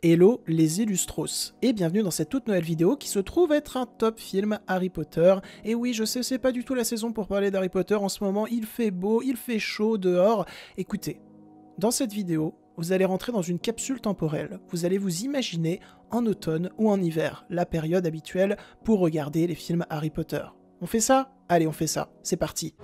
Hello les Illustros, et bienvenue dans cette toute nouvelle vidéo qui se trouve être un top film Harry Potter. Et oui, je sais, c'est pas du tout la saison pour parler d'Harry Potter en ce moment, il fait beau, il fait chaud dehors. Écoutez, dans cette vidéo, vous allez rentrer dans une capsule temporelle. Vous allez vous imaginer en automne ou en hiver, la période habituelle pour regarder les films Harry Potter. On fait ça? Allez, on fait ça, c'est parti.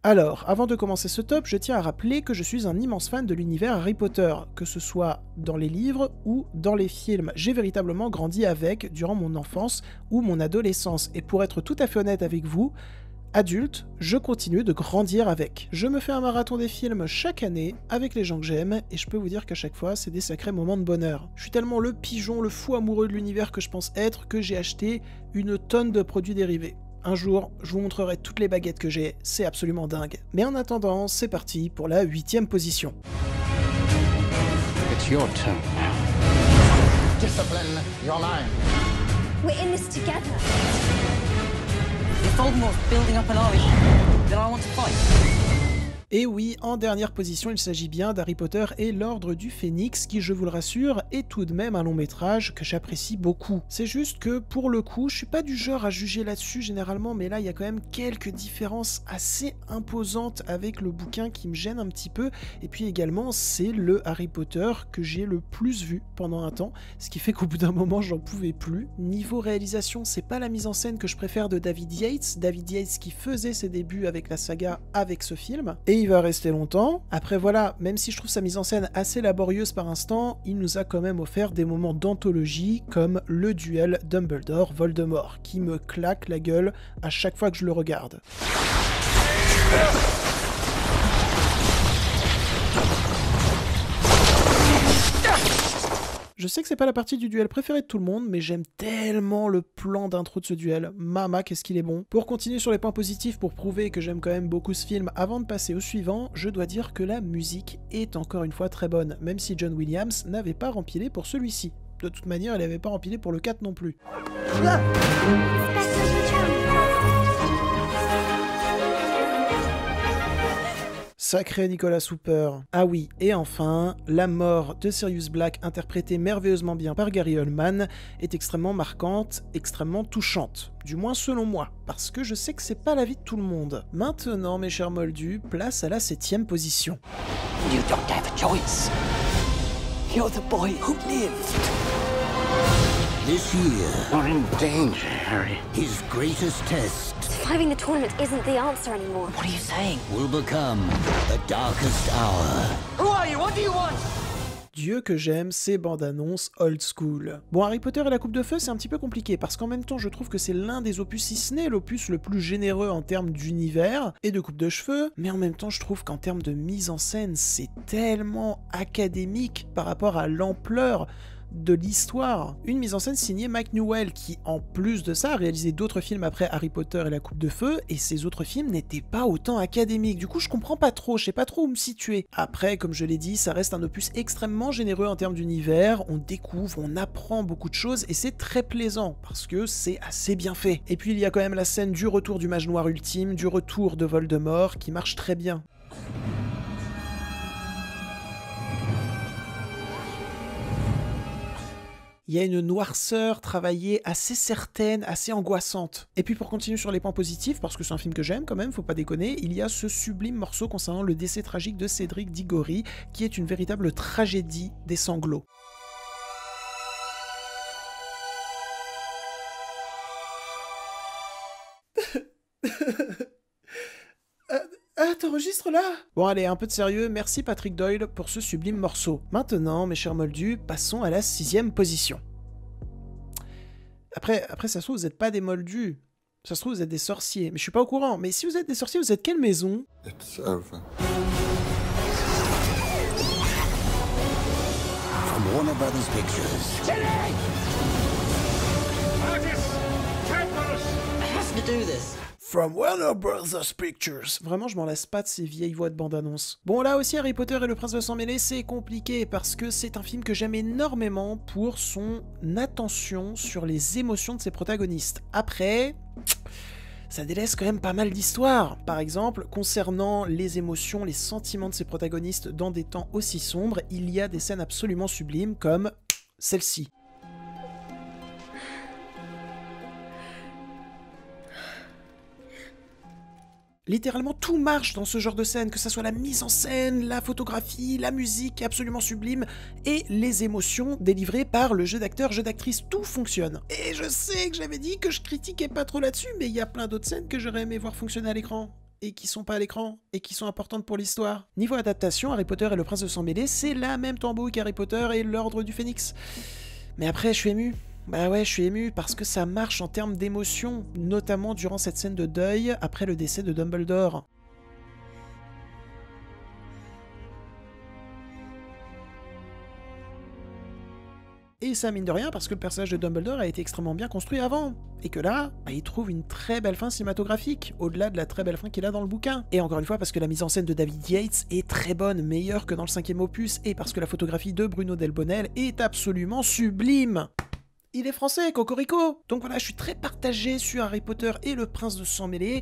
Alors, avant de commencer ce top, je tiens à rappeler que je suis un immense fan de l'univers Harry Potter, que ce soit dans les livres ou dans les films. J'ai véritablement grandi avec durant mon enfance ou mon adolescence, et pour être tout à fait honnête avec vous, adulte, je continue de grandir avec. Je me fais un marathon des films chaque année avec les gens que j'aime, et je peux vous dire qu'à chaque fois, c'est des sacrés moments de bonheur. Je suis tellement le pigeon, le fou amoureux de l'univers que je pense être, que j'ai acheté une tonne de produits dérivés. Un jour, je vous montrerai toutes les baguettes que j'ai, c'est absolument dingue. Mais en attendant, c'est parti pour la 8e position. It's your turn now. Discipline your mind. We're in this together. If Voldemort's building up an army, then I want to fight. Et oui, en dernière position, il s'agit bien d'Harry Potter et l'Ordre du Phénix, qui, je vous le rassure, est tout de même un long métrage que j'apprécie beaucoup. C'est juste que, pour le coup, je suis pas du genre à juger là-dessus généralement, mais là, il y a quand même quelques différences assez imposantes avec le bouquin qui me gênent un petit peu, et puis également, c'est le Harry Potter que j'ai le plus vu pendant un temps, ce qui fait qu'au bout d'un moment, j'en pouvais plus. Niveau réalisation, c'est pas la mise en scène que je préfère de David Yates qui faisait ses débuts avec la saga avec ce film, et il va rester longtemps. Après voilà, même si je trouve sa mise en scène assez laborieuse par instant, il nous a quand même offert des moments d'anthologie comme le duel Dumbledore-Voldemort, qui me claque la gueule à chaque fois que je le regarde. Je sais que c'est pas la partie du duel préférée de tout le monde, mais j'aime tellement le plan d'intro de ce duel. Mama, qu'est-ce qu'il est bon. Pour continuer sur les points positifs, pour prouver que j'aime quand même beaucoup ce film, avant de passer au suivant, je dois dire que la musique est encore une fois très bonne, même si John Williams n'avait pas rempilé pour celui-ci. De toute manière, il n'avait pas rempilé pour le 4 non plus. Ah, sacré Nicolas Hooper. Ah oui, et enfin, la mort de Sirius Black, interprétée merveilleusement bien par Gary Oldman, est extrêmement marquante, extrêmement touchante. Du moins selon moi, parce que je sais que c'est pas l'avis de tout le monde. Maintenant, mes chers moldus, place à la 7e position. You don't have a choice. You're the boy who lived. This year, You're in danger, Harry. his greatest test Surviving the tournament isn't the answer anymore. What are you saying? will become the darkest hour. Who are you? What do you want? Dieu que j'aime ces bandes annonces old school. Bon, Harry Potter et la Coupe de Feu, c'est un petit peu compliqué, parce qu'en même temps, je trouve que c'est l'un des opus, si ce n'est l'opus le plus généreux en termes d'univers et de coupe de cheveux, mais en même temps, je trouve qu'en termes de mise en scène, c'est tellement académique par rapport à l'ampleur de l'histoire. Une mise en scène signée Mike Newell, qui en plus de ça a réalisé d'autres films après Harry Potter et la Coupe de Feu, et ces autres films n'étaient pas autant académiques. Du coup, je comprends pas trop, je sais pas trop où me situer. Après, comme je l'ai dit, ça reste un opus extrêmement généreux en termes d'univers, on découvre, on apprend beaucoup de choses, et c'est très plaisant, parce que c'est assez bien fait. Et puis il y a quand même la scène du retour du mage noir ultime, du retour de Voldemort, qui marche très bien. Il y a une noirceur travaillée assez certaine, assez angoissante. Et puis pour continuer sur les points positifs, parce que c'est un film que j'aime quand même, faut pas déconner, il y a ce sublime morceau concernant le décès tragique de Cédric Diggory, qui est une véritable tragédie des sanglots. T'enregistres là? Bon allez, un peu de sérieux, merci Patrick Doyle pour ce sublime morceau. Maintenant, mes chers moldus, passons à la 6e position. Après ça se trouve, vous n'êtes pas des moldus. Ça se trouve, vous êtes des sorciers. Mais je suis pas au courant. Mais si vous êtes des sorciers, vous êtes quelle maison? It's over. From Warner Brothers Pictures. I have to do this. From Warner Brothers Pictures. Vraiment, je m'en lasse pas de ces vieilles voix de bande-annonce. Bon, là aussi, Harry Potter et le Prince de Sang Mêlé, c'est compliqué parce que c'est un film que j'aime énormément pour son attention sur les émotions de ses protagonistes. Après, ça délaisse quand même pas mal d'histoires. Par exemple, concernant les émotions, les sentiments de ses protagonistes dans des temps aussi sombres, il y a des scènes absolument sublimes comme celle-ci. Littéralement tout marche dans ce genre de scène, que ce soit la mise en scène, la photographie, la musique absolument sublime et les émotions délivrées par le jeu d'acteur, jeu d'actrice, tout fonctionne. Et je sais que j'avais dit que je critiquais pas trop là-dessus, mais il y a plein d'autres scènes que j'aurais aimé voir fonctionner à l'écran. Et qui sont pas à l'écran, et qui sont importantes pour l'histoire. Niveau adaptation, Harry Potter et le Prince de Sang Mêlé, c'est la même tambouille qu'Harry Potter et l'Ordre du Phénix. Mais après, je suis ému. Bah ouais, je suis ému parce que ça marche en termes d'émotion, notamment durant cette scène de deuil après le décès de Dumbledore. Et ça mine de rien parce que le personnage de Dumbledore a été extrêmement bien construit avant. Et que là, bah, il trouve une très belle fin cinématographique, au-delà de la très belle fin qu'il a dans le bouquin. Et encore une fois, parce que la mise en scène de David Yates est très bonne, meilleure que dans le 5e opus, et parce que la photographie de Bruno Delbonnel est absolument sublime. Il est français, cocorico. Donc voilà, je suis très partagé sur Harry Potter et le Prince de Sang Mêlé.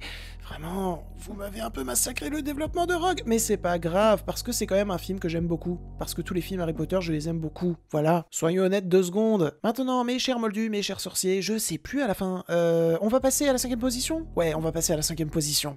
Vraiment, vous m'avez un peu massacré le développement de Rogue, mais c'est pas grave, parce que c'est quand même un film que j'aime beaucoup. Parce que tous les films Harry Potter, je les aime beaucoup. Voilà, soyons honnêtes 2 secondes. Maintenant, mes chers moldus, mes chers sorciers, je sais plus à la fin. On va passer à la 5e position ? Ouais, on va passer à la 5e position.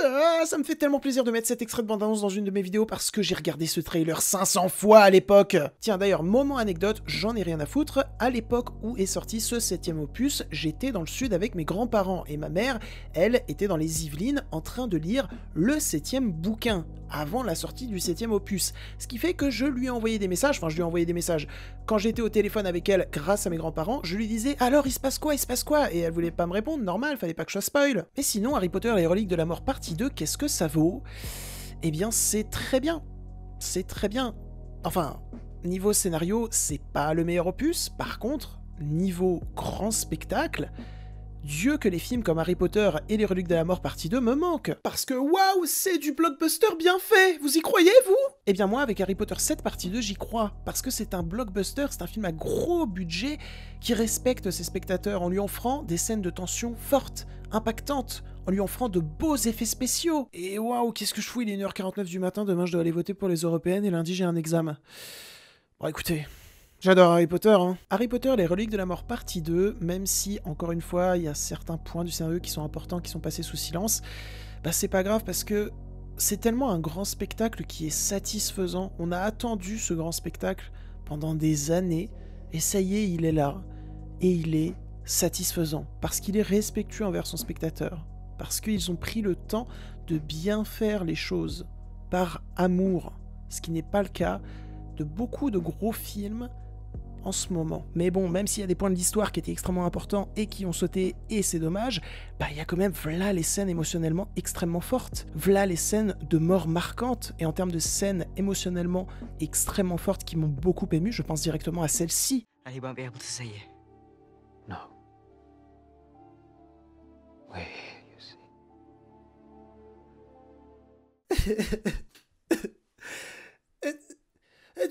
Ah, ça me fait tellement plaisir de mettre cet extrait de bande-annonce dans une de mes vidéos parce que j'ai regardé ce trailer 500 fois à l'époque. Tiens d'ailleurs, moment anecdote, j'en ai rien à foutre, à l'époque où est sorti ce 7e opus, j'étais dans le sud avec mes grands-parents et ma mère, elle, était dans les Yvelines en train de lire le 7e bouquin, avant la sortie du 7e opus. Ce qui fait que je lui ai envoyé des messages, quand j'étais au téléphone avec elle grâce à mes grands-parents, je lui disais « Alors, il se passe quoi ? Et elle voulait pas me répondre, normal, fallait pas que je spoil. Mais sinon, Harry Potter et les reliques de la mort partie 2, qu'est-ce que ça vaut ? Eh bien, c'est très bien. C'est très bien. Enfin, niveau scénario, c'est pas le meilleur opus. Par contre, niveau grand spectacle, Dieu que les films comme Harry Potter et les reliques de la mort partie 2 me manquent. Parce que waouh, c'est du blockbuster bien fait. Vous y croyez, vous ? Eh bien moi, avec Harry Potter 7 partie 2, j'y crois. Parce que c'est un blockbuster, c'est un film à gros budget qui respecte ses spectateurs en lui offrant des scènes de tension fortes, impactantes, en lui offrant de beaux effets spéciaux. Et waouh, qu'est-ce que je fous, il est 1h49 du matin, demain je dois aller voter pour les européennes et lundi j'ai un examen. Bon écoutez, j'adore Harry Potter, hein. Harry Potter, les reliques de la mort partie 2, même si, encore une fois, il y a certains points du scénario qui sont importants, qui sont passés sous silence, bah c'est pas grave parce que c'est tellement un grand spectacle qui est satisfaisant. On a attendu ce grand spectacle pendant des années, et ça y est, il est là, et il est satisfaisant, parce qu'il est respectueux envers son spectateur, parce qu'ils ont pris le temps de bien faire les choses, par amour, ce qui n'est pas le cas de beaucoup de gros films en ce moment. Mais bon, même s'il y a des points de l'histoire qui étaient extrêmement importants et qui ont sauté, et c'est dommage, bah il y a quand même v'là les scènes émotionnellement extrêmement fortes, v'là les scènes de mort marquantes, et en termes de scènes émotionnellement extrêmement fortes qui m'ont beaucoup ému, je pense directement à celle-ci. And he won't be able to see you. No. We're here, you see.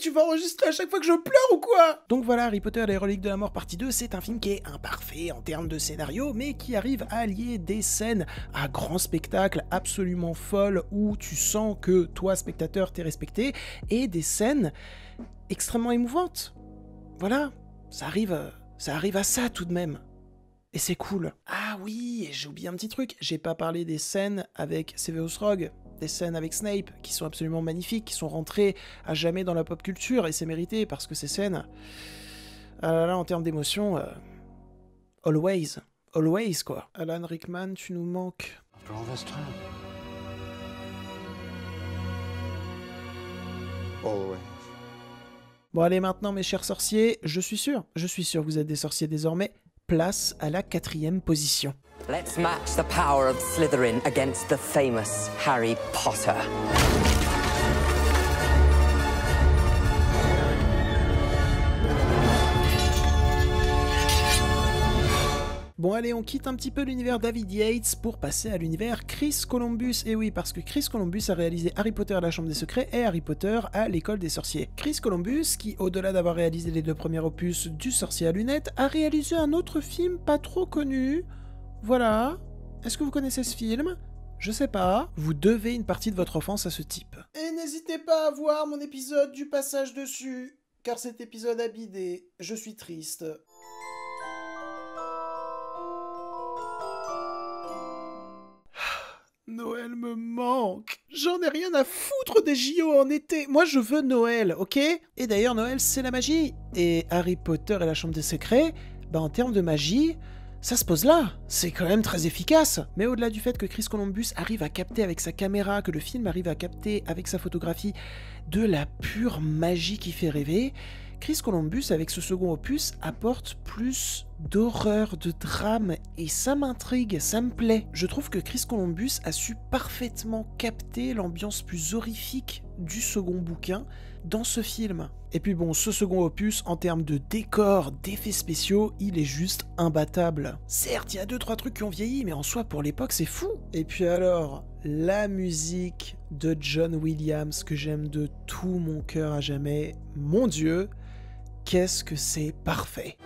Tu vas enregistrer à chaque fois que je pleure ou quoi ? Donc voilà, Harry Potter et les reliques de la mort partie 2, c'est un film qui est imparfait en termes de scénario, mais qui arrive à allier des scènes à grand spectacle absolument folles où tu sens que toi, spectateur, t'es respecté, et des scènes extrêmement émouvantes. Voilà, ça arrive à ça tout de même. Et c'est cool. Ah oui, et j'ai oublié un petit truc, j'ai pas parlé des scènes avec Severus Rogue, des scènes avec Snape, qui sont absolument magnifiques, qui sont rentrées à jamais dans la pop culture, et c'est mérité, parce que ces scènes, là, en termes d'émotion, always quoi. Alan Rickman, tu nous manques. After all this time. Always. Bon allez maintenant mes chers sorciers, je suis sûr que vous êtes des sorciers désormais, place à la 4e position. Let's match the power of Slytherin against the famous Harry Potter. Bon allez, on quitte un petit peu l'univers David Yates pour passer à l'univers Chris Columbus. Et oui, parce que Chris Columbus a réalisé Harry Potter à la Chambre des Secrets et Harry Potter à l'École des Sorciers. Chris Columbus, qui au-delà d'avoir réalisé les 2 premiers opus du Sorcier à lunettes, a réalisé un autre film pas trop connu. Voilà. Est-ce que vous connaissez ce film ? Je sais pas. Vous devez une partie de votre enfance à ce type. Et n'hésitez pas à voir mon épisode du passage dessus, car cet épisode a bidé. Je suis triste. Noël me manque. J'en ai rien à foutre des JO en été. Moi, je veux Noël, ok ? Et d'ailleurs, Noël, c'est la magie. Et Harry Potter et la Chambre des Secrets, en termes de magie, ça se pose là. C'est quand même très efficace. Mais au-delà du fait que Chris Columbus arrive à capter avec sa caméra, que le film arrive à capter avec sa photographie de la pure magie qui fait rêver, Chris Columbus, avec ce second opus, apporte plus d'horreur, de drame, et ça m'intrigue, ça me plaît. Je trouve que Chris Columbus a su parfaitement capter l'ambiance plus horrifique du second bouquin dans ce film. Et puis bon, ce second opus, en termes de décor, d'effets spéciaux, il est juste imbattable. Certes, il y a 2-3 trucs qui ont vieilli, mais en soi, pour l'époque, c'est fou. Et puis alors, la musique de John Williams, que j'aime de tout mon cœur à jamais, mon Dieu, qu'est-ce que c'est parfait.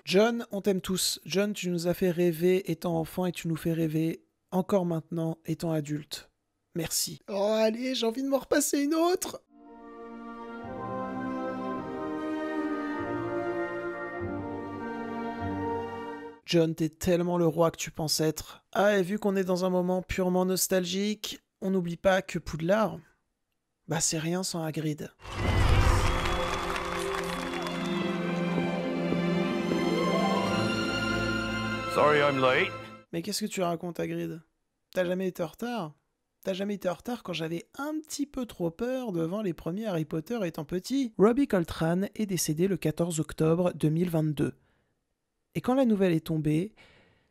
John, on t'aime tous. John, tu nous as fait rêver étant enfant et tu nous fais rêver encore maintenant étant adulte. Merci. Oh allez, j'ai envie de m'en repasser une autre. John, t'es tellement le roi que tu penses être. Ah, et vu qu'on est dans un moment purement nostalgique, on n'oublie pas que Poudlard, c'est rien sans Hagrid. Sorry I'm late. Mais qu'est-ce que tu racontes, Hagrid ? T'as jamais été en retard ? T'as jamais été en retard quand j'avais un petit peu trop peur devant les premiers Harry Potter étant petit ? Robbie Coltrane est décédé le 14 octobre 2022. Et quand la nouvelle est tombée,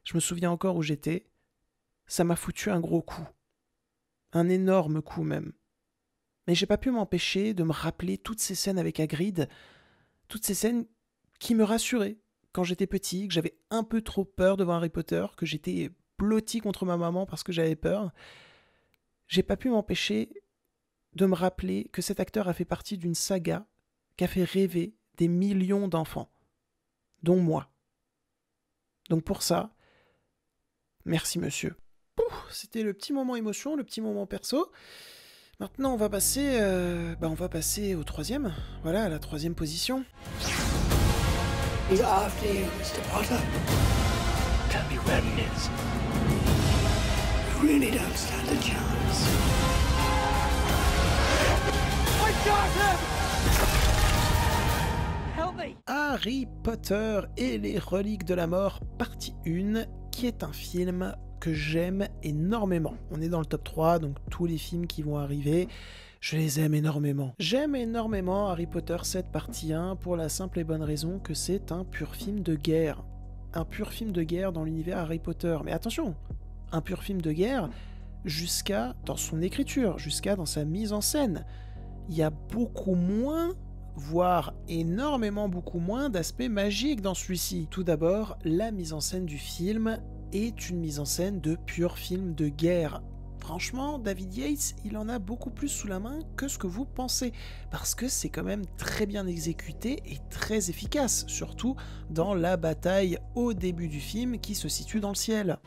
je me souviens encore où j'étais, ça m'a foutu un gros coup. Un énorme coup même. Mais j'ai pas pu m'empêcher de me rappeler toutes ces scènes avec Hagrid, toutes ces scènes qui me rassuraient. Quand j'étais petit, que j'avais un peu trop peur devant Harry Potter, que j'étais blotti contre ma maman parce que j'avais peur, j'ai pas pu m'empêcher de me rappeler que cet acteur a fait partie d'une saga qui a fait rêver des millions d'enfants, dont moi. Donc pour ça, merci monsieur. C'était le petit moment émotion, le petit moment perso. Maintenant on va passer au troisième. Voilà, à la troisième position. He's after you, Mr. Potter. Tell me where he is. You really don't stand a chance. I got him! Help me! Harry Potter et les reliques de la mort, partie 1, qui est un film que j'aime énormément. On est dans le top 3, donc tous les films qui vont arriver, je les aime énormément. J'aime énormément Harry Potter 7 partie 1 pour la simple et bonne raison que c'est un pur film de guerre. Un pur film de guerre dans l'univers Harry Potter. Mais attention, un pur film de guerre jusqu'à dans son écriture, jusqu'à dans sa mise en scène. Il y a beaucoup moins, voire énormément beaucoup moins d'aspects magiques dans celui-ci. Tout d'abord, la mise en scène du film est une mise en scène de pur film de guerre. Franchement, David Yates, il en a beaucoup plus sous la main que ce que vous pensez, parce que c'est quand même très bien exécuté et très efficace, surtout dans la bataille au début du film qui se situe dans le ciel.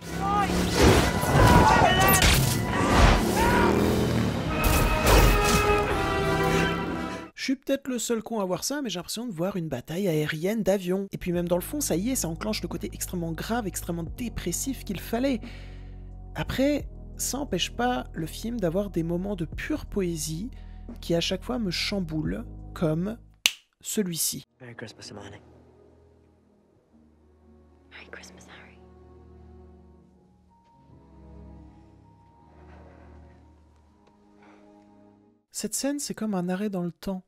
Je suis peut-être le seul con à voir ça, mais j'ai l'impression de voir une bataille aérienne d'avion. Et puis même dans le fond, ça y est, ça enclenche le côté extrêmement grave, extrêmement dépressif qu'il fallait. Après, ça n'empêche pas le film d'avoir des moments de pure poésie qui à chaque fois me chamboulent, comme celui-ci. Merry Christmas, Hermione. Merry Christmas, Harry. Cette scène, c'est comme un arrêt dans le temps,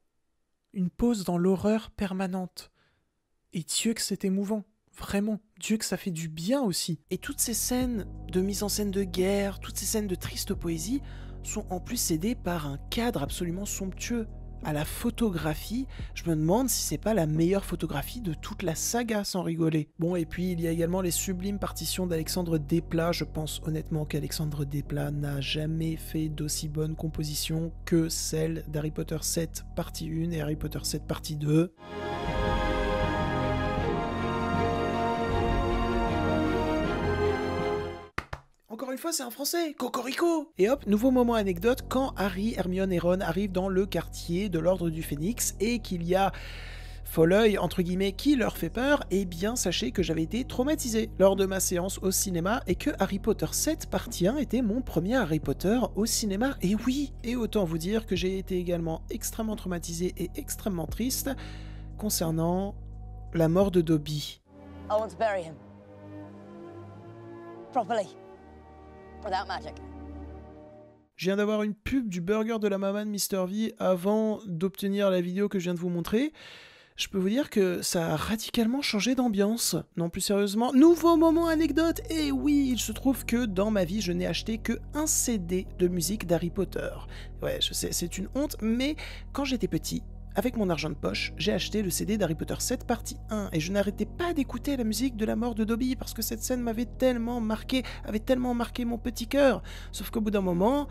une pause dans l'horreur permanente. Et Dieu que c'est émouvant. Vraiment, Dieu que ça fait du bien aussi. Et toutes ces scènes de mise en scène de guerre, toutes ces scènes de triste poésie sont en plus aidées par un cadre absolument somptueux. à la photographie, je me demande si c'est pas la meilleure photographie de toute la saga, sans rigoler. Bon, et puis il y a également les sublimes partitions d'Alexandre Desplat. Je pense honnêtement qu'Alexandre Desplat n'a jamais fait d'aussi bonne composition que celle d'Harry Potter 7 partie 1 et Harry Potter 7 partie 2. Encore une fois, c'est en français, cocorico. Et hop, nouveau moment anecdote, quand Harry, Hermione et Ron arrivent dans le quartier de l'Ordre du Phénix et qu'il y a Folleuil, entre guillemets, qui leur fait peur, eh bien sachez que j'avais été traumatisé lors de ma séance au cinéma et que Harry Potter 7 partie 1 était mon premier Harry Potter au cinéma. Et oui, et autant vous dire que j'ai été également extrêmement traumatisé et extrêmement triste concernant la mort de Dobby. I want to bury him. Properly. Without magic. Je viens d'avoir une pub du burger de la maman de Mr. V avant d'obtenir la vidéo que je viens de vous montrer. Je peux vous dire que ça a radicalement changé d'ambiance. Non, plus sérieusement, nouveau moment anecdote. Et oui, il se trouve que dans ma vie, je n'ai acheté que un CD de musique d'Harry Potter. Ouais, je sais, c'est une honte, mais quand j'étais petit, avec mon argent de poche, j'ai acheté le CD d'Harry Potter 7 partie 1 et je n'arrêtais pas d'écouter la musique de la mort de Dobby parce que cette scène m'avait tellement marqué, avait tellement marqué mon petit cœur. Sauf qu'au bout d'un moment,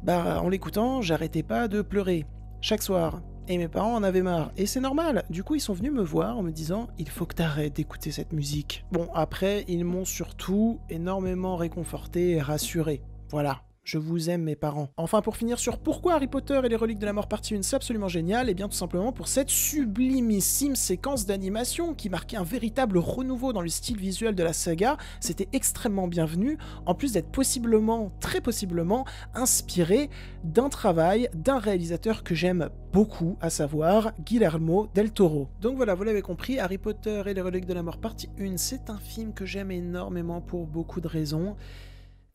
en l'écoutant, j'arrêtais pas de pleurer chaque soir. Et mes parents en avaient marre. Et c'est normal. Du coup, ils sont venus me voir en me disant « Il faut que t'arrêtes d'écouter cette musique. » Bon, après, ils m'ont surtout énormément réconforté et rassuré. Voilà. Je vous aime mes parents. Enfin, pour finir sur pourquoi Harry Potter et les reliques de la mort partie 1 c'est absolument génial, et bien tout simplement pour cette sublimissime séquence d'animation qui marquait un véritable renouveau dans le style visuel de la saga. C'était extrêmement bienvenu, en plus d'être possiblement, très possiblement, inspiré d'un travail d'un réalisateur que j'aime beaucoup, à savoir Guillermo del Toro. Donc voilà, vous l'avez compris, Harry Potter et les reliques de la mort partie 1, c'est un film que j'aime énormément pour beaucoup de raisons.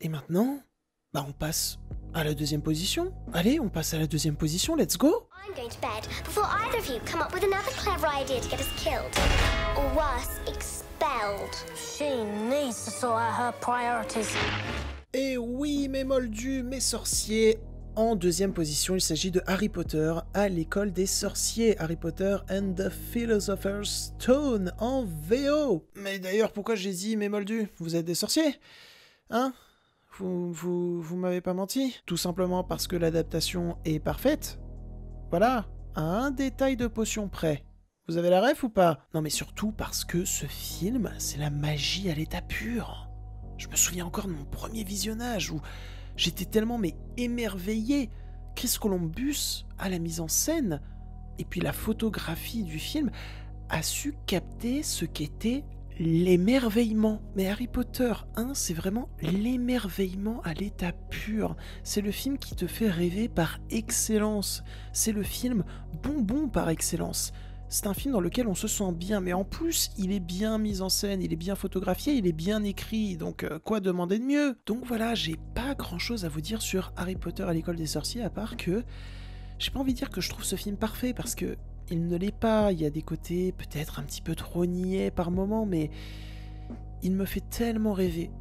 Et maintenant... on passe à la deuxième position. Allez, on passe à la deuxième position, let's go! I'm going to bed before either of you come up with another clever idea to get us killed. Or worse, expelled. She needs to sort out her priorities. Et oui, mes moldus, mes sorciers. En deuxième position, il s'agit de Harry Potter à l'école des sorciers. Harry Potter and the Philosopher's Stone en VO. Mais d'ailleurs, pourquoi j'ai dit mes moldus? Vous êtes des sorciers? Hein? Vous m'avez pas menti? Tout simplement parce que l'adaptation est parfaite. Voilà, à un détail de potion près. Vous avez la ref ou pas? Non mais surtout parce que ce film, c'est la magie à l'état pur. Je me souviens encore de mon premier visionnage où j'étais tellement émerveillé. Chris Columbus, à la mise en scène, et puis la photographie du film, a su capter ce qu'était l'émerveillement. Mais Harry Potter 1, c'est vraiment l'émerveillement à l'état pur. C'est le film qui te fait rêver par excellence. C'est le film bonbon par excellence. C'est un film dans lequel on se sent bien, mais en plus, il est bien mis en scène, il est bien photographié, il est bien écrit, donc quoi demander de mieux? Donc voilà, j'ai pas grand chose à vous dire sur Harry Potter à l'école des sorciers, à part que j'ai pas envie de dire que je trouve ce film parfait, parce que il ne l'est pas, il y a des côtés peut-être un petit peu trop niais par moments, mais il me fait tellement rêver.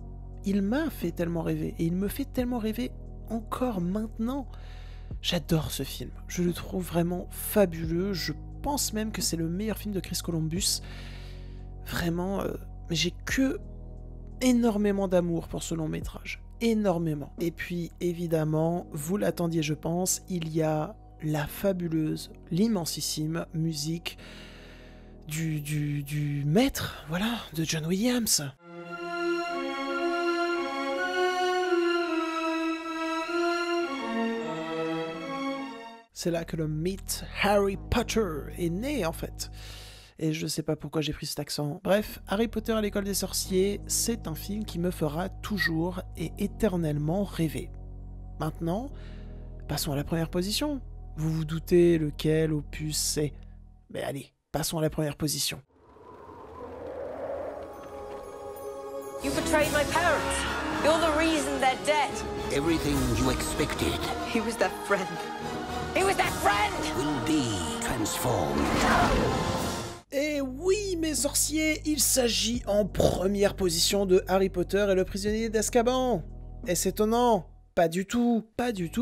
Il m'a fait tellement rêver, et il me fait tellement rêver encore maintenant. J'adore ce film, je le trouve vraiment fabuleux, je pense même que c'est le meilleur film de Chris Columbus. Vraiment, j'ai que énormément d'amour pour ce long métrage, énormément. Et puis évidemment, vous l'attendiez je pense, il y a la fabuleuse, l'immensissime musique du maître, voilà, de John Williams. C'est là que le mythe Harry Potter est né en fait. Et je sais pas pourquoi j'ai pris cet accent. Bref, Harry Potter à l'école des sorciers, c'est un film qui me fera toujours et éternellement rêver. Maintenant, passons à la première position. Vous vous doutez lequel opus c'est. Mais allez, passons à la première position. You betrayed my parents. You're the reason they're dead. Everything you expected He was that friend. He was that friend! will be transformed. Et oui, mes sorciers, il s'agit en première position de Harry Potter et le prisonnier d'Azkaban. Est-ce étonnant? Pas du tout,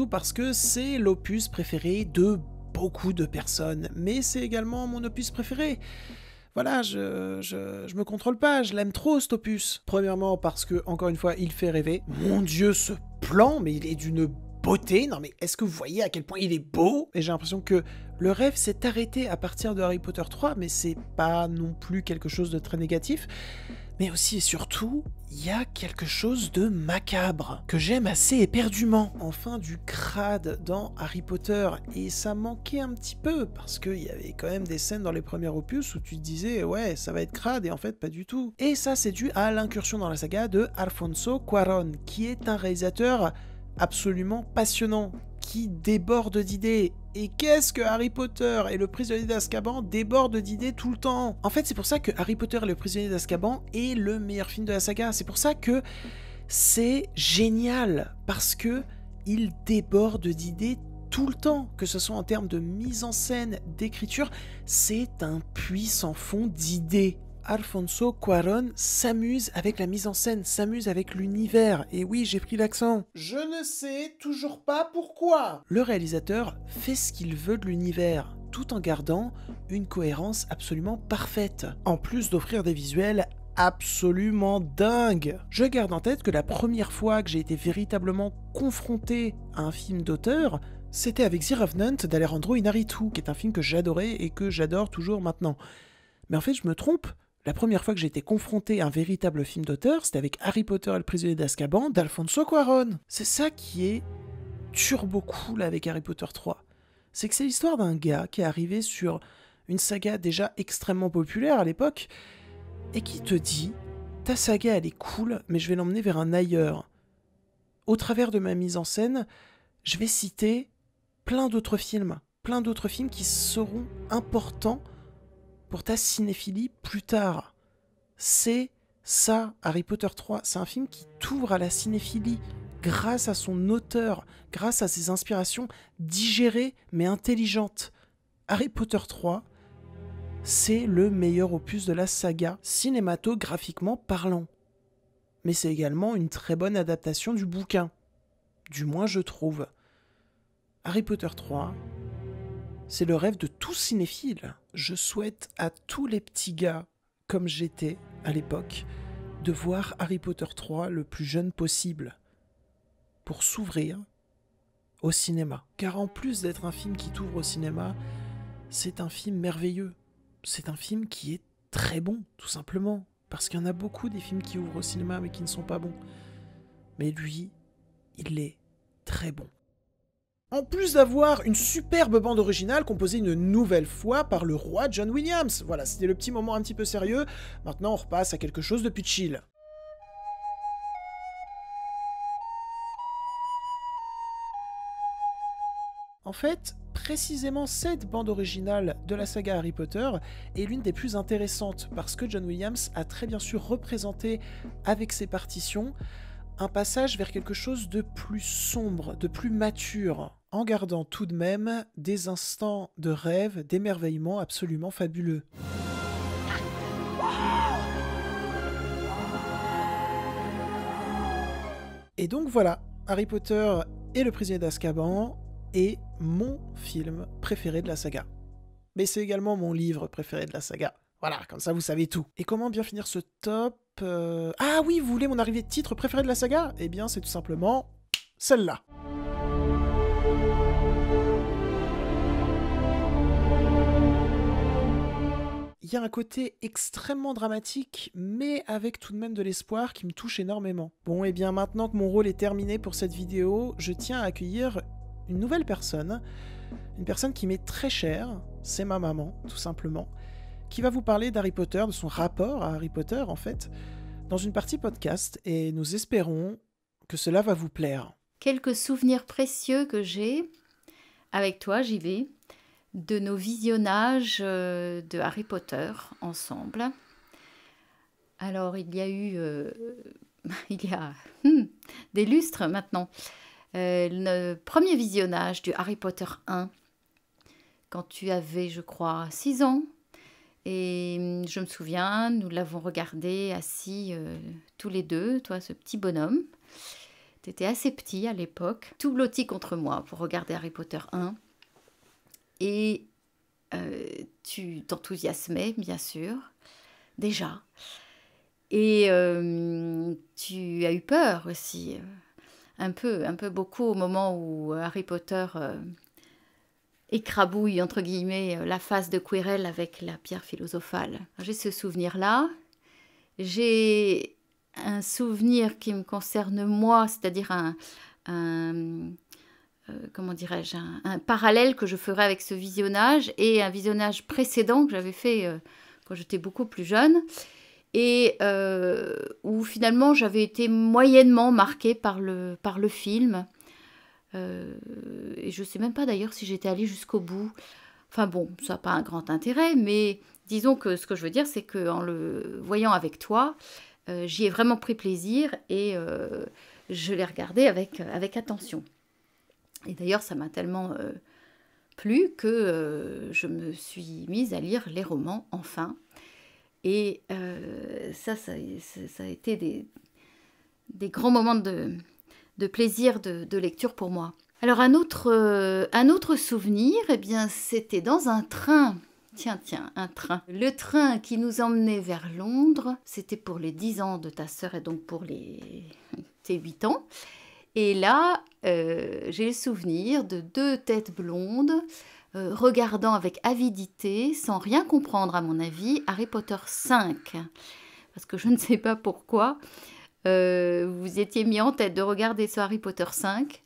parce que c'est l'opus préféré de beaucoup de personnes, mais c'est également mon opus préféré. Voilà, je me contrôle pas, je l'aime trop cet opus. Premièrement parce que, encore une fois, il fait rêver. Mon Dieu, ce plan, mais il est d'une beauté. Non mais est-ce que vous voyez à quel point il est beau? Et j'ai l'impression que le rêve s'est arrêté à partir de Harry Potter 3, mais c'est pas non plus quelque chose de très négatif. Mais aussi et surtout, il y a quelque chose de macabre, que j'aime assez éperdument. Enfin, du crade dans Harry Potter, et ça manquait un petit peu, parce qu'il y avait quand même des scènes dans les premiers opus où tu te disais, ouais, ça va être crade, et en fait, pas du tout. Et ça, c'est dû à l'incursion dans la saga de Alfonso Cuarón, qui est un réalisateur absolument passionnant, qui déborde d'idées. Et qu'est-ce que Harry Potter et le prisonnier d'Azkaban débordent d'idées tout le temps. En fait, c'est pour ça que Harry Potter et le prisonnier d'Azkaban est le meilleur film de la saga. C'est pour ça que c'est génial, parce que il déborde d'idées tout le temps, que ce soit en termes de mise en scène, d'écriture, c'est un puits sans fond d'idées. Alfonso Cuarón s'amuse avec la mise en scène, s'amuse avec l'univers. Et oui, j'ai pris l'accent. Je ne sais toujours pas pourquoi. Le réalisateur fait ce qu'il veut de l'univers, tout en gardant une cohérence absolument parfaite, en plus d'offrir des visuels absolument dingues. Je garde en tête que la première fois que j'ai été véritablement confronté à un film d'auteur, c'était avec The Revenant d'Alejandro Iñárritu, qui est un film que j'adorais et que j'adore toujours maintenant. Mais en fait, je me trompe. La première fois que j'ai été confronté à un véritable film d'auteur, c'était avec Harry Potter et le prisonnier d'Azkaban d'Alfonso Cuarón. C'est ça qui est turbo cool avec Harry Potter 3. C'est que c'est l'histoire d'un gars qui est arrivé sur une saga déjà extrêmement populaire à l'époque et qui te dit « Ta saga, elle est cool, mais je vais l'emmener vers un ailleurs. » Au travers de ma mise en scène, je vais citer plein d'autres films qui seront importants pour ta cinéphilie plus tard. C'est ça, Harry Potter 3. C'est un film qui t'ouvre à la cinéphilie grâce à son auteur, grâce à ses inspirations digérées mais intelligentes. Harry Potter 3, c'est le meilleur opus de la saga, cinématographiquement parlant. Mais c'est également une très bonne adaptation du bouquin. Du moins, je trouve. Harry Potter 3, c'est le rêve de tout cinéphile. Je souhaite à tous les petits gars, comme j'étais à l'époque, de voir Harry Potter 3 le plus jeune possible, pour s'ouvrir au cinéma. Car en plus d'être un film qui t'ouvre au cinéma, c'est un film merveilleux. C'est un film qui est très bon, tout simplement. Parce qu'il y en a beaucoup des films qui ouvrent au cinéma mais qui ne sont pas bons. Mais lui, il est très bon. En plus d'avoir une superbe bande originale composée une nouvelle fois par le roi John Williams. Voilà, c'était le petit moment un petit peu sérieux. Maintenant, on repasse à quelque chose de plus chill. En fait, précisément cette bande originale de la saga Harry Potter est l'une des plus intéressantes parce que John Williams a très bien su représenter avec ses partitions un passage vers quelque chose de plus sombre, de plus mature, en gardant tout de même des instants de rêve, d'émerveillement absolument fabuleux. Et donc voilà, Harry Potter et le prisonnier d'Azkaban est mon film préféré de la saga. Mais c'est également mon livre préféré de la saga. Voilà, comme ça vous savez tout. Et comment bien finir ce top Ah oui, vous voulez mon arrivée de titre préféré de la saga? Eh bien, c'est tout simplement celle-là. Il y a un côté extrêmement dramatique, mais avec tout de même de l'espoir qui me touche énormément. Bon, et bien maintenant que mon rôle est terminé pour cette vidéo, je tiens à accueillir une nouvelle personne, une personne qui m'est très chère, c'est ma maman, tout simplement, qui va vous parler d'Harry Potter, de son rapport à Harry Potter, en fait, dans une partie podcast, et nous espérons que cela va vous plaire. Quelques souvenirs précieux que j'ai, avec toi, j'y vais, de nos visionnages de Harry Potter ensemble. Alors, il y a eu, des lustres maintenant, le premier visionnage du Harry Potter 1, quand tu avais, je crois, 6 ans. Et je me souviens, nous l'avons regardé assis tous les deux, toi, ce petit bonhomme. Tu étais assez petit à l'époque, tout blotti contre moi pour regarder Harry Potter 1. et tu t'enthousiasmais, bien sûr, déjà. Et tu as eu peur aussi, un peu beaucoup au moment où Harry Potter écrabouille, entre guillemets, la face de Quirrell avec la pierre philosophale. J'ai ce souvenir-là. J'ai un souvenir qui me concerne moi, c'est-à-dire comment dirais-je, un parallèle que je ferai avec ce visionnage et un visionnage précédent que j'avais fait quand j'étais beaucoup plus jeune et où finalement j'avais été moyennement marquée par le film. Et je ne sais même pas d'ailleurs si j'étais allée jusqu'au bout. Enfin bon, ça n'a pas un grand intérêt, mais disons que ce que je veux dire, c'est qu'en le voyant avec toi, j'y ai vraiment pris plaisir et je l'ai regardé avec attention. Et d'ailleurs, ça m'a tellement plu que je me suis mise à lire les romans, enfin. Et ça a été des grands moments de plaisir de lecture pour moi. Alors un autre souvenir, eh bien, c'était dans un train. Tiens, un train. Le train qui nous emmenait vers Londres, c'était pour les 10 ans de ta sœur et donc pour tes 8 ans. Et là, j'ai le souvenir de 2 têtes blondes regardant avec avidité, sans rien comprendre à mon avis, Harry Potter 5. Parce que je ne sais pas pourquoi, vous étiez mis en tête de regarder ce Harry Potter 5,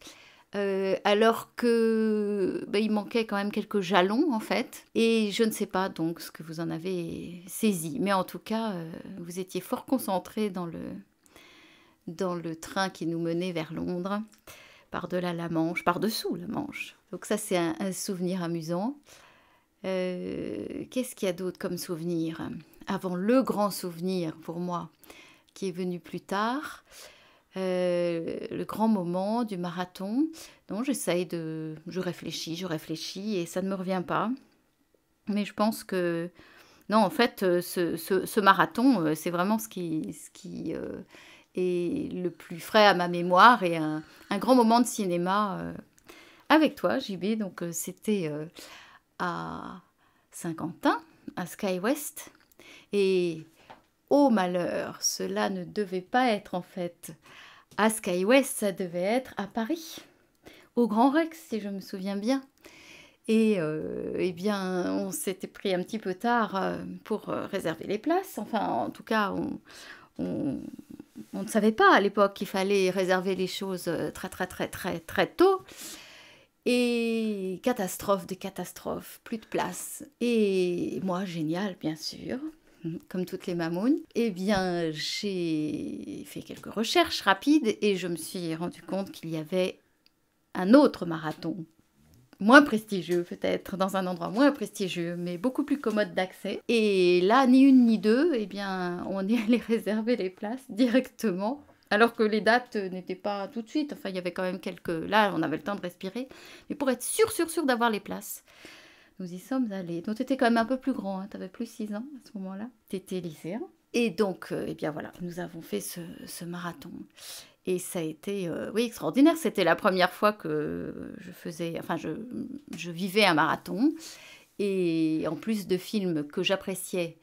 alors que il manquait quand même quelques jalons en fait. Et je ne sais pas donc ce que vous en avez saisi. Mais en tout cas, vous étiez fort concentrés dans le train qui nous menait vers Londres, par-delà la Manche, par-dessous la Manche. Donc ça, c'est un souvenir amusant. Qu'est-ce qu'il y a d'autre comme souvenir? Avant le grand souvenir, pour moi, qui est venu plus tard, le grand moment du marathon. Donc je réfléchis, et ça ne me revient pas. Mais je pense que... Non, en fait, ce marathon, c'est vraiment ce qui est le plus frais à ma mémoire et un grand moment de cinéma avec toi, JB. Donc, c'était à Saint-Quentin, à Sky West. Et, oh malheur, cela ne devait pas être en fait à Sky West, ça devait être à Paris, au Grand Rex, si je me souviens bien. Et eh bien, on s'était pris un petit peu tard pour réserver les places. Enfin, en tout cas, on ne savait pas à l'époque qu'il fallait réserver les choses très tôt. Et catastrophe des catastrophes, plus de place. Et moi, génial, bien sûr, comme toutes les mamounes. Eh bien, j'ai fait quelques recherches rapides et je me suis rendu compte qu'il y avait un autre marathon, moins prestigieux peut-être, dans un endroit moins prestigieux, mais beaucoup plus commode d'accès. Et là, ni une ni deux, eh bien, on est allé réserver les places directement, alors que les dates n'étaient pas tout de suite. Enfin, il y avait quand même quelques... Là, on avait le temps de respirer. Mais pour être sûr d'avoir les places, nous y sommes allés. Donc, tu étais quand même un peu plus grand, hein. Tu avais plus 6 ans à ce moment-là. Tu étais lycéen. Et donc, eh bien voilà, nous avons fait ce marathon. Et ça a été, oui, extraordinaire. C'était la première fois que je vivais un marathon. Et en plus de films que j'appréciais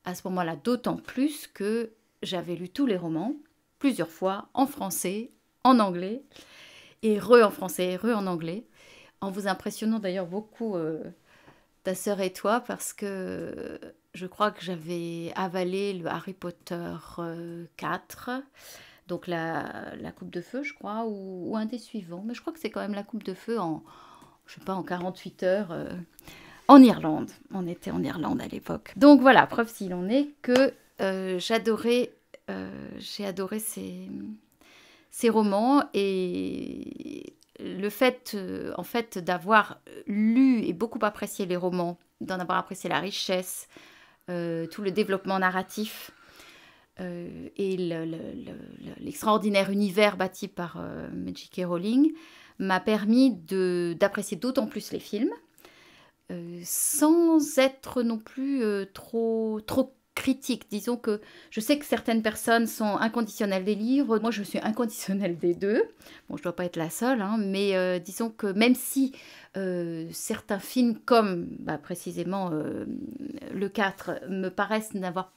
à ce moment-là, d'autant plus que j'avais lu tous les romans, plusieurs fois, en français, en anglais, et en français, en anglais, en vous impressionnant d'ailleurs beaucoup, ta sœur et toi, parce que je crois que j'avais avalé le Harry Potter 4, donc la coupe de feu, je crois, ou un des suivants. Mais je crois que c'est quand même la coupe de feu en 48 heures en Irlande. On était en Irlande à l'époque. Donc voilà, preuve s'il en est que j'ai adoré ces romans. Et le fait, en fait, d'avoir lu et beaucoup apprécié les romans, d'en avoir apprécié la richesse, tout le développement narratif, et l'extraordinaire univers bâti par J.K. Rowling m'a permis d'apprécier d'autant plus les films, sans être non plus trop critique. Disons que je sais que certaines personnes sont inconditionnelles des livres. Moi, je suis inconditionnelle des deux. Bon, je ne dois pas être la seule, hein, mais disons que même si certains films, comme précisément le 4, me paraissent n'avoir,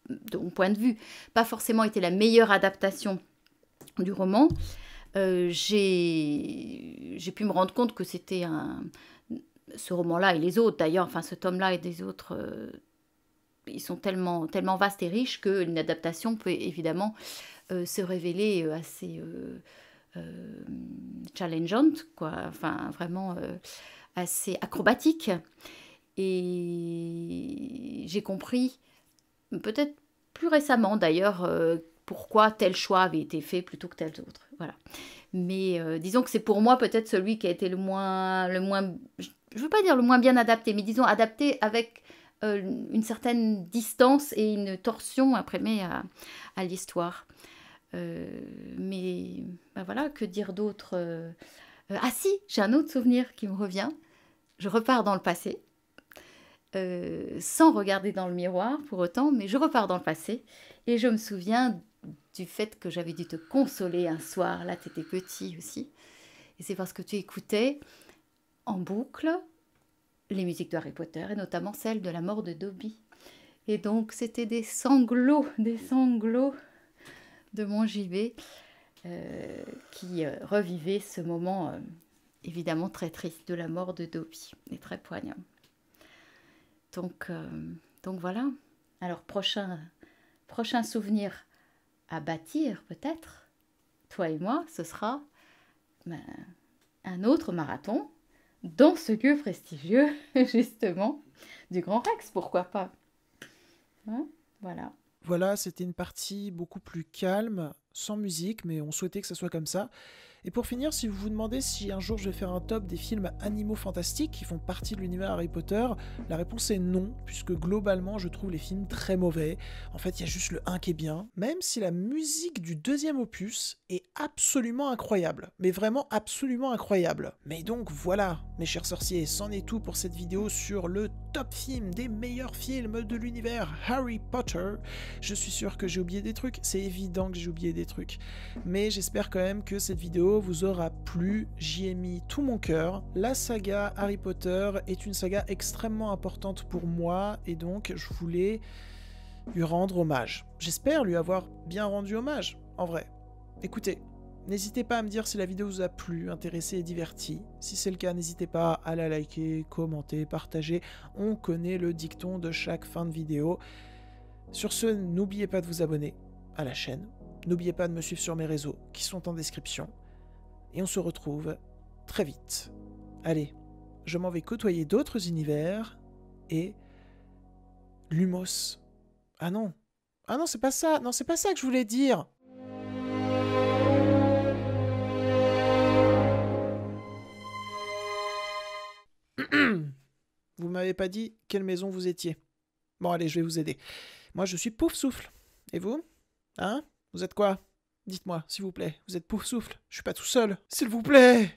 de mon point de vue, pas forcément été la meilleure adaptation du roman, j'ai pu me rendre compte que c'était ce roman-là et les autres, d'ailleurs, enfin ce tome-là et des autres... ils sont tellement vastes et riches qu'une adaptation peut évidemment se révéler assez challengeante, quoi. Enfin vraiment assez acrobatique. Et j'ai compris, peut-être plus récemment d'ailleurs, pourquoi tel choix avait été fait plutôt que tel autre. Voilà. Mais disons que c'est pour moi peut-être celui qui a été le moins, je ne veux pas dire le moins bien adapté, mais disons adapté avec... une certaine distance et une torsion imprimée à l'histoire. Mais voilà, que dire d'autre Ah si, j'ai un autre souvenir qui me revient. Je repars dans le passé, sans regarder dans le miroir pour autant, mais je repars dans le passé et je me souviens du fait que j'avais dû te consoler un soir. Là, tu étais petit aussi. Et c'est parce que tu écoutais en boucle les musiques de Harry Potter, et notamment celle de la mort de Dobby. Et donc, c'était des sanglots de mon gibet qui revivaient ce moment, évidemment très triste, de la mort de Dobby, et très poignant. Donc voilà. Alors, prochain souvenir à bâtir, peut-être, toi et moi, ce sera un autre marathon, dans ce lieu prestigieux, justement, du Grand Rex, pourquoi pas. Hein, voilà. Voilà, c'était une partie beaucoup plus calme, sans musique, mais on souhaitait que ça soit comme ça. Et pour finir, si vous vous demandez si un jour je vais faire un top des films animaux fantastiques qui font partie de l'univers Harry Potter, la réponse est non, puisque globalement je trouve les films très mauvais. En fait, il y a juste le 1 qui est bien, même si la musique du deuxième opus est absolument incroyable, mais vraiment absolument incroyable. Mais donc voilà, mes chers sorciers, c'en est tout pour cette vidéo sur le top film des meilleurs films de l'univers Harry Potter. Je suis sûr que j'ai oublié des trucs, c'est évident que j'ai oublié des trucs, mais j'espère quand même que cette vidéo vous aura plu. J'y ai mis tout mon cœur. La saga Harry Potter est une saga extrêmement importante pour moi et donc je voulais lui rendre hommage. J'espère lui avoir bien rendu hommage, en vrai. Écoutez, n'hésitez pas à me dire si la vidéo vous a plu, intéressé et diverti. Si c'est le cas, n'hésitez pas à la liker, commenter, partager. On connaît le dicton de chaque fin de vidéo. Sur ce, n'oubliez pas de vous abonner à la chaîne. N'oubliez pas de me suivre sur mes réseaux qui sont en description. Et on se retrouve très vite. Allez, je m'en vais côtoyer d'autres univers et Lumos. Ah non, c'est pas ça. Non, c'est pas ça que je voulais dire. Vous m'avez pas dit quelle maison vous étiez. Bon, allez, je vais vous aider. Moi, je suis Poufsouffle. Et vous? Hein? Vous êtes quoi? Dites-moi, s'il vous plaît. Vous êtes Poufsouffle? Je suis pas tout seul. S'il vous plaît!